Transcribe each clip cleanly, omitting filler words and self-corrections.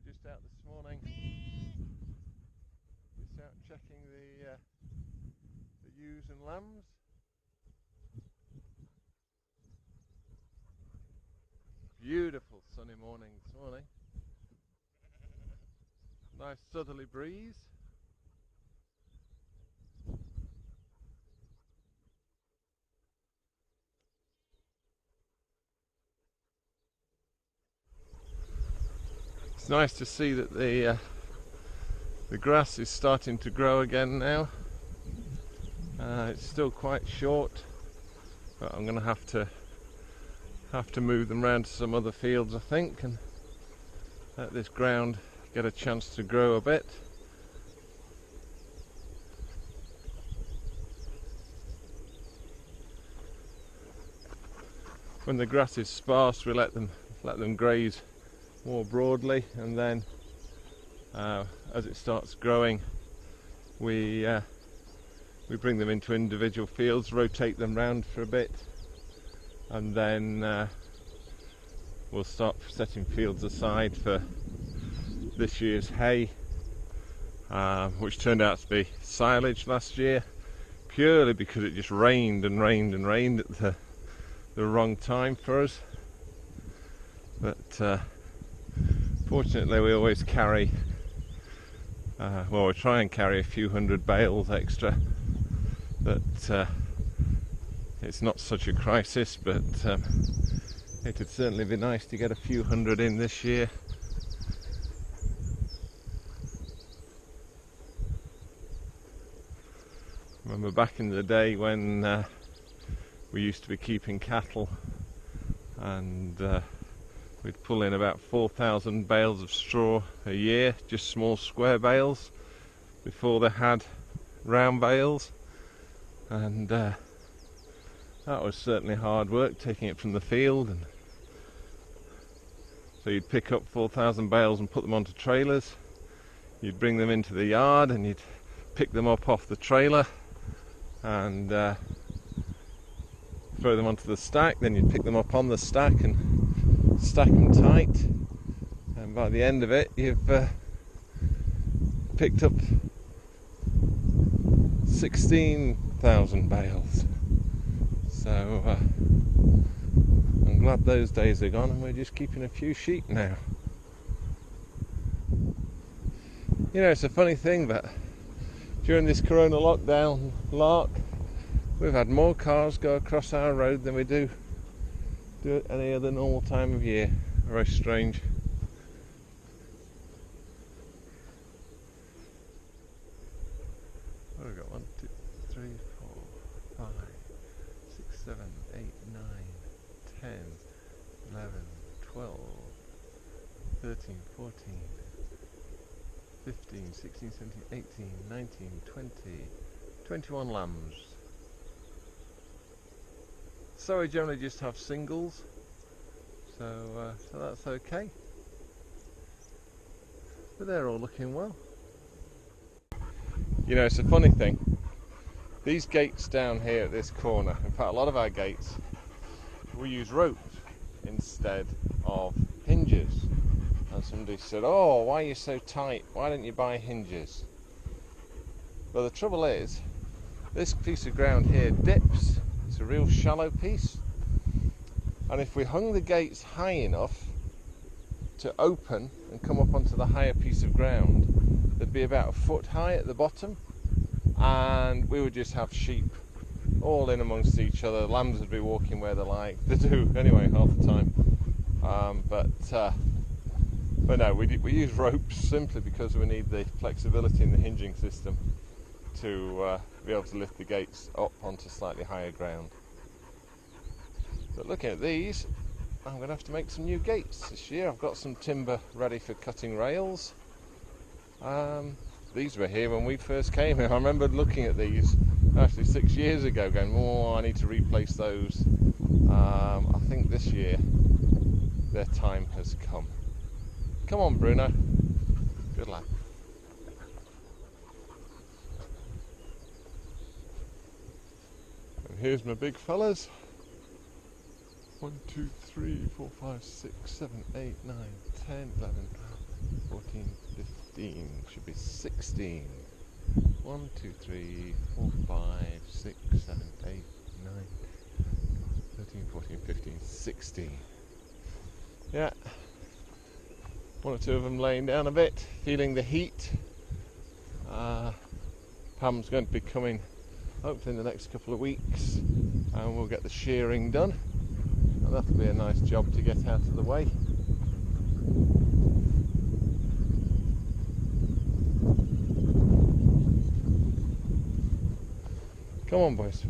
were just out this morning, just out checking the ewes and lambs. Beautiful sunny morning this morning. Nice southerly breeze. It's nice to see that the grass is starting to grow again now. It's still quite short, but I'm going to have to move them around to some other fields, I think, and let this ground get a chance to grow a bit. When the grass is sparse, we let them graze more broadly, and then as it starts growing, we bring them into individual fields, rotate them round for a bit, and then we'll start setting fields aside for this year's hay, which turned out to be silage last year, purely because it just rained and rained and rained at the wrong time for us. But fortunately we always carry, well, we try and carry a few hundred bales extra, but it's not such a crisis, but it would certainly be nice to get a few hundred in this year. Remember back in the day when we used to be keeping cattle, and we'd pull in about 4,000 bales of straw a year, just small square bales, before they had round bales, and that was certainly hard work, taking it from the field. And so you'd pick up 4,000 bales and put them onto trailers, you'd bring them into the yard and you'd pick them up off the trailer and throw them onto the stack, then you'd pick them up on the stack and stack them tight, and by the end of it you've picked up 16,000 bales. So I'm glad those days are gone and we're just keeping a few sheep now. You know, it's a funny thing, but during this corona lockdown lark, we've had more cars go across our road than we do at any other normal time of year. Very strange. What have we got? 1, 2, 3, 4, 5, 6, 7, 8, 9, 10, 11, 12, 13, 14, 15, 16, 17, 18, 19, 20, 21 lambs. So we generally just have singles, so that's okay. But they're all looking well. You know, it's a funny thing. These gates down here at this corner, in fact a lot of our gates, we use ropes instead of hinges. And somebody said, "Oh, why are you so tight? Why don't you buy hinges?" Well, the trouble is, this piece of ground here dips. It's a real shallow piece, and if we hung the gates high enough to open and come up onto the higher piece of ground, they'd be about a foot high at the bottom, and we would just have sheep all in amongst each other. Lambs would be walking where they like. They do anyway half the time, but no, we use ropes simply because we need the flexibility in the hinging system to be able to lift the gates up onto slightly higher ground. But looking at these, I'm going to have to make some new gates this year. I've got some timber ready for cutting rails. These were here when we first came here. I remember looking at these actually 6 years ago going, "Oh, I need to replace those." I think this year their time has come. Come on, Bruno. Good lad. Here's my big fellas. 1, 2, 3, 4, 5, 6, 7, 8, 9, 10, 11, 14, 15, should be 16. 1, 2, 3, 4, 5, 6, 7, 8, 9, 13, 14, 15, 16. Yeah. One or two of them laying down a bit, feeling the heat. Pam's going to be coming hopefully in the next couple of weeks and we'll get the shearing done. And that'll be a nice job to get out of the way. Come on, boys.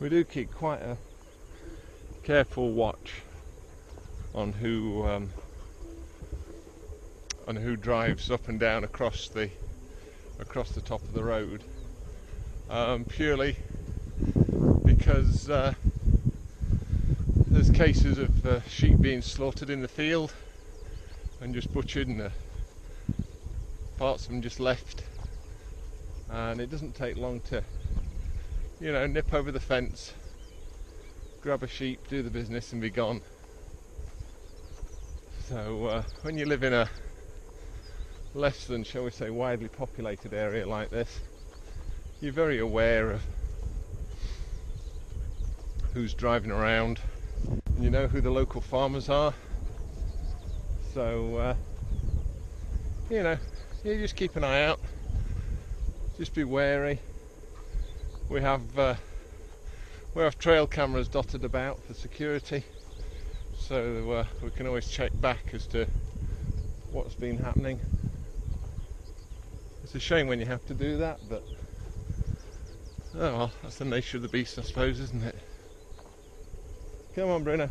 We do keep quite a careful watch on who drives up and down across the top of the road, purely because there's cases of sheep being slaughtered in the field and just butchered, and parts of them just left, and it doesn't take long to, you know, nip over the fence, grab a sheep, do the business and be gone. So when you live in a less than, shall we say, widely populated area like this, you're very aware of who's driving around, and you know who the local farmers are, so you know, you just keep an eye out, just be wary. We have trail cameras dotted about for security, so we can always check back as to what's been happening. It's a shame when you have to do that, but oh well, that's the nature of the beast, I suppose, isn't it? Come on, Bruno.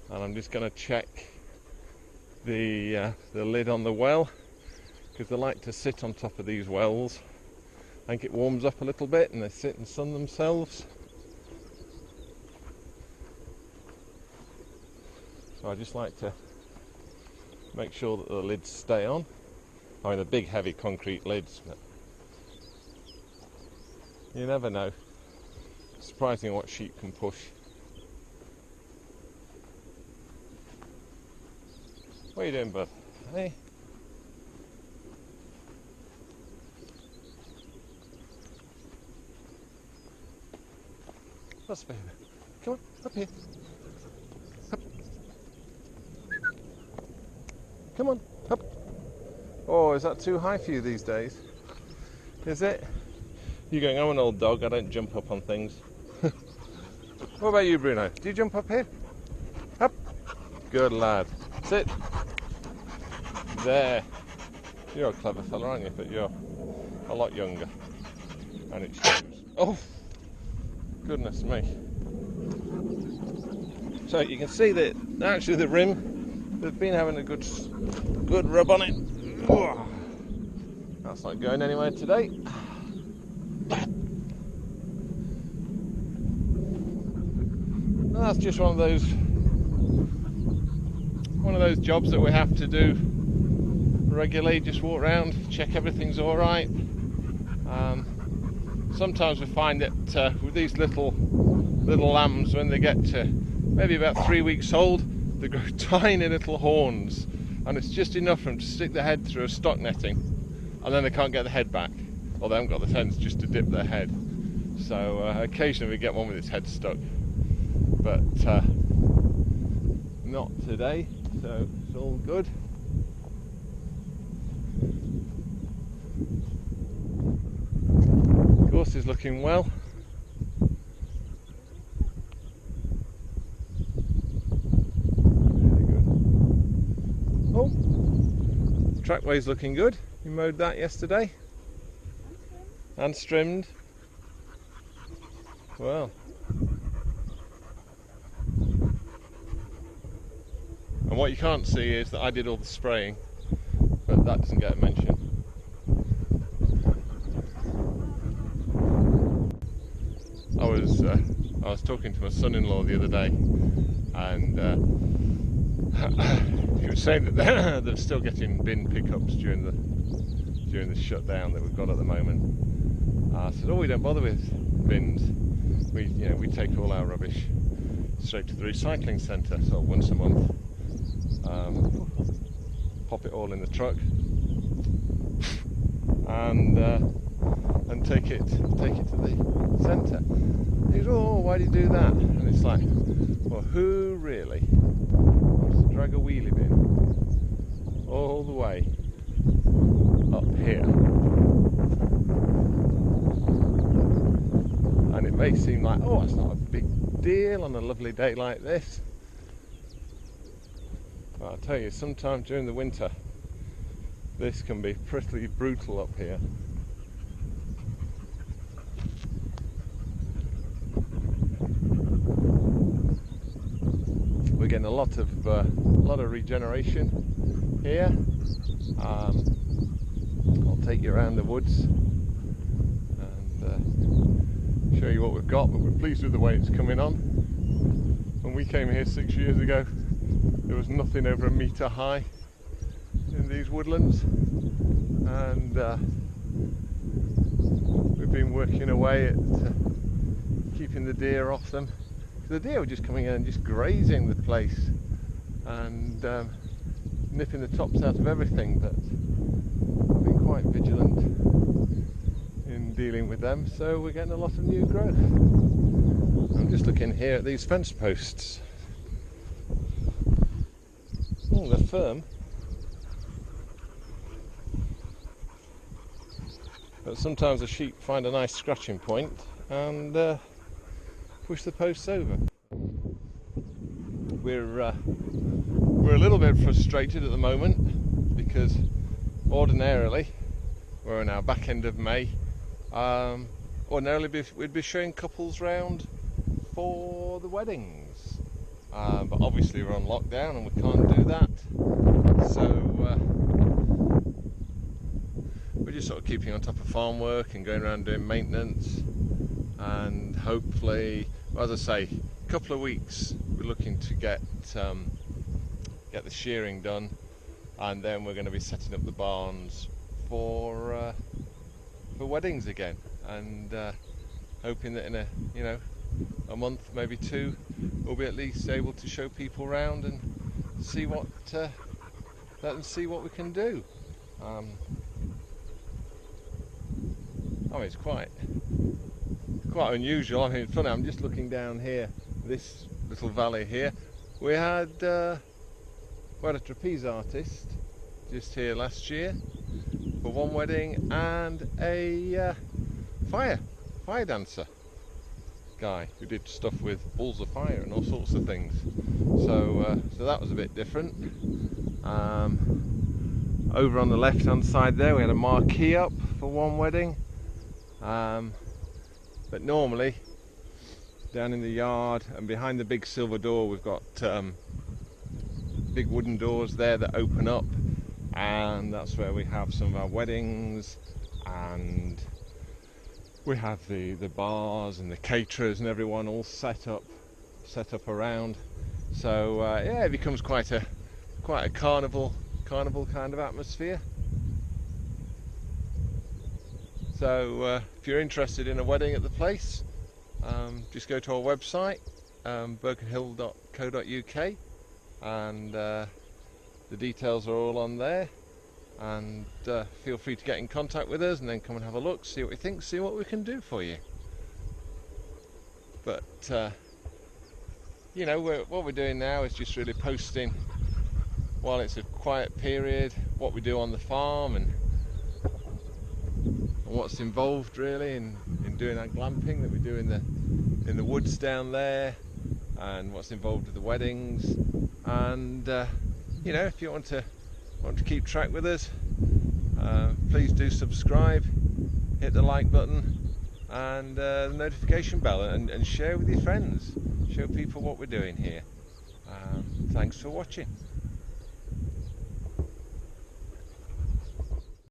And I'm just going to check the lid on the well, because they like to sit on top of these wells. I think it warms up a little bit and they sit and sun themselves. So I just like to make sure that the lids stay on. I mean, the big heavy concrete lids, but you never know. It's surprising what sheep can push. What are you doing, bud? Hey? What's baby? Come on, up here. Up. Come on, up. Oh, is that too high for you these days? Is it? You're going, I'm an old dog, I don't jump up on things. What about you, Bruno? Do you jump up here? Up. Good lad. Sit. There. You're a clever fella, aren't you? But you're a lot younger. And it shows. Oh! Goodness me. So you can see that actually the rim, they've been having a good rub on it. Oh, that's not going anywhere today. And that's just one of those jobs that we have to do regularly. Just walk around, check everything's all right. Sometimes we find that with these little lambs, when they get to maybe about 3 weeks old, they grow tiny little horns, and it's just enough for them to stick their head through a stock netting, and then they can't get the head back, or they haven't got the sense just to dip their head. So occasionally we get one with its head stuck, but not today, so it's all good. Horse is looking well. Very good. Oh, the trackway's looking good. You mowed that yesterday? And trimmed. Well. And what you can't see is that I did all the spraying, but that doesn't get a mention. I was talking to my son-in-law the other day, and were saying that they're still getting bin pickups during the shutdown that we've got at the moment. I said, oh, we don't bother with bins. We take all our rubbish straight to the recycling centre, sort of once a month. Pop it all in the truck and take it to the centre. He goes, oh, why do you do that? And it's like, well, who really wants to drag a wheelie bin all the way up here? And it may seem like, oh, it's not a big deal on a lovely day like this. But I'll tell you, sometimes during the winter, this can be pretty brutal up here. We're getting a lot of regeneration here. I'll take you around the woods and show you what we've got, but we're pleased with the way it's coming on. When we came here 6 years ago, there was nothing over 1 metre high in these woodlands, and we've been working away at keeping the deer off them. The deer were just coming in and just grazing the place and nipping the tops out of everything, but I've been quite vigilant in dealing with them, so we're getting a lot of new growth. I'm just looking here at these fence posts. Oh, they're firm, but sometimes the sheep find a nice scratching point and push the posts over. We're a little bit frustrated at the moment because ordinarily we're in our back end of May. Ordinarily we'd be showing couples round for the weddings, but obviously we're on lockdown and we can't do that. So we're just sort of keeping on top of farm work and going around doing maintenance, and hopefully, as I say, a couple of weeks we're looking to get the shearing done, and then we're going to be setting up the barns for weddings again, and hoping that in a month, maybe 2, we'll be at least able to show people around and see what let them see what we can do. I mean, it's quite unusual. I mean, it's funny, I'm just looking down here, this little valley here. We had a trapeze artist just here last year for one wedding, and a fire dancer guy who did stuff with balls of fire and all sorts of things. So that was a bit different. Over on the left hand side there, we had a marquee up for one wedding. But normally down in the yard and behind the big silver door, we've got big wooden doors there that open up, and that's where we have some of our weddings, and we have the bars and the caterers and everyone all set up around. So yeah, it becomes quite a carnival kind of atmosphere. So if you're interested in a wedding at the place, just go to our website, birkenhill.co.uk, and the details are all on there, and feel free to get in contact with us and then come and have a look, see what we think, see what we can do for you. But what we're doing now is just really posting, while it's a quiet period, what we do on the farm and what's involved really in doing our glamping that we do in the woods down there, and what's involved with the weddings. And if you want to keep track with us, please do subscribe, hit the like button and the notification bell, and share with your friends, show people what we're doing here. Thanks for watching.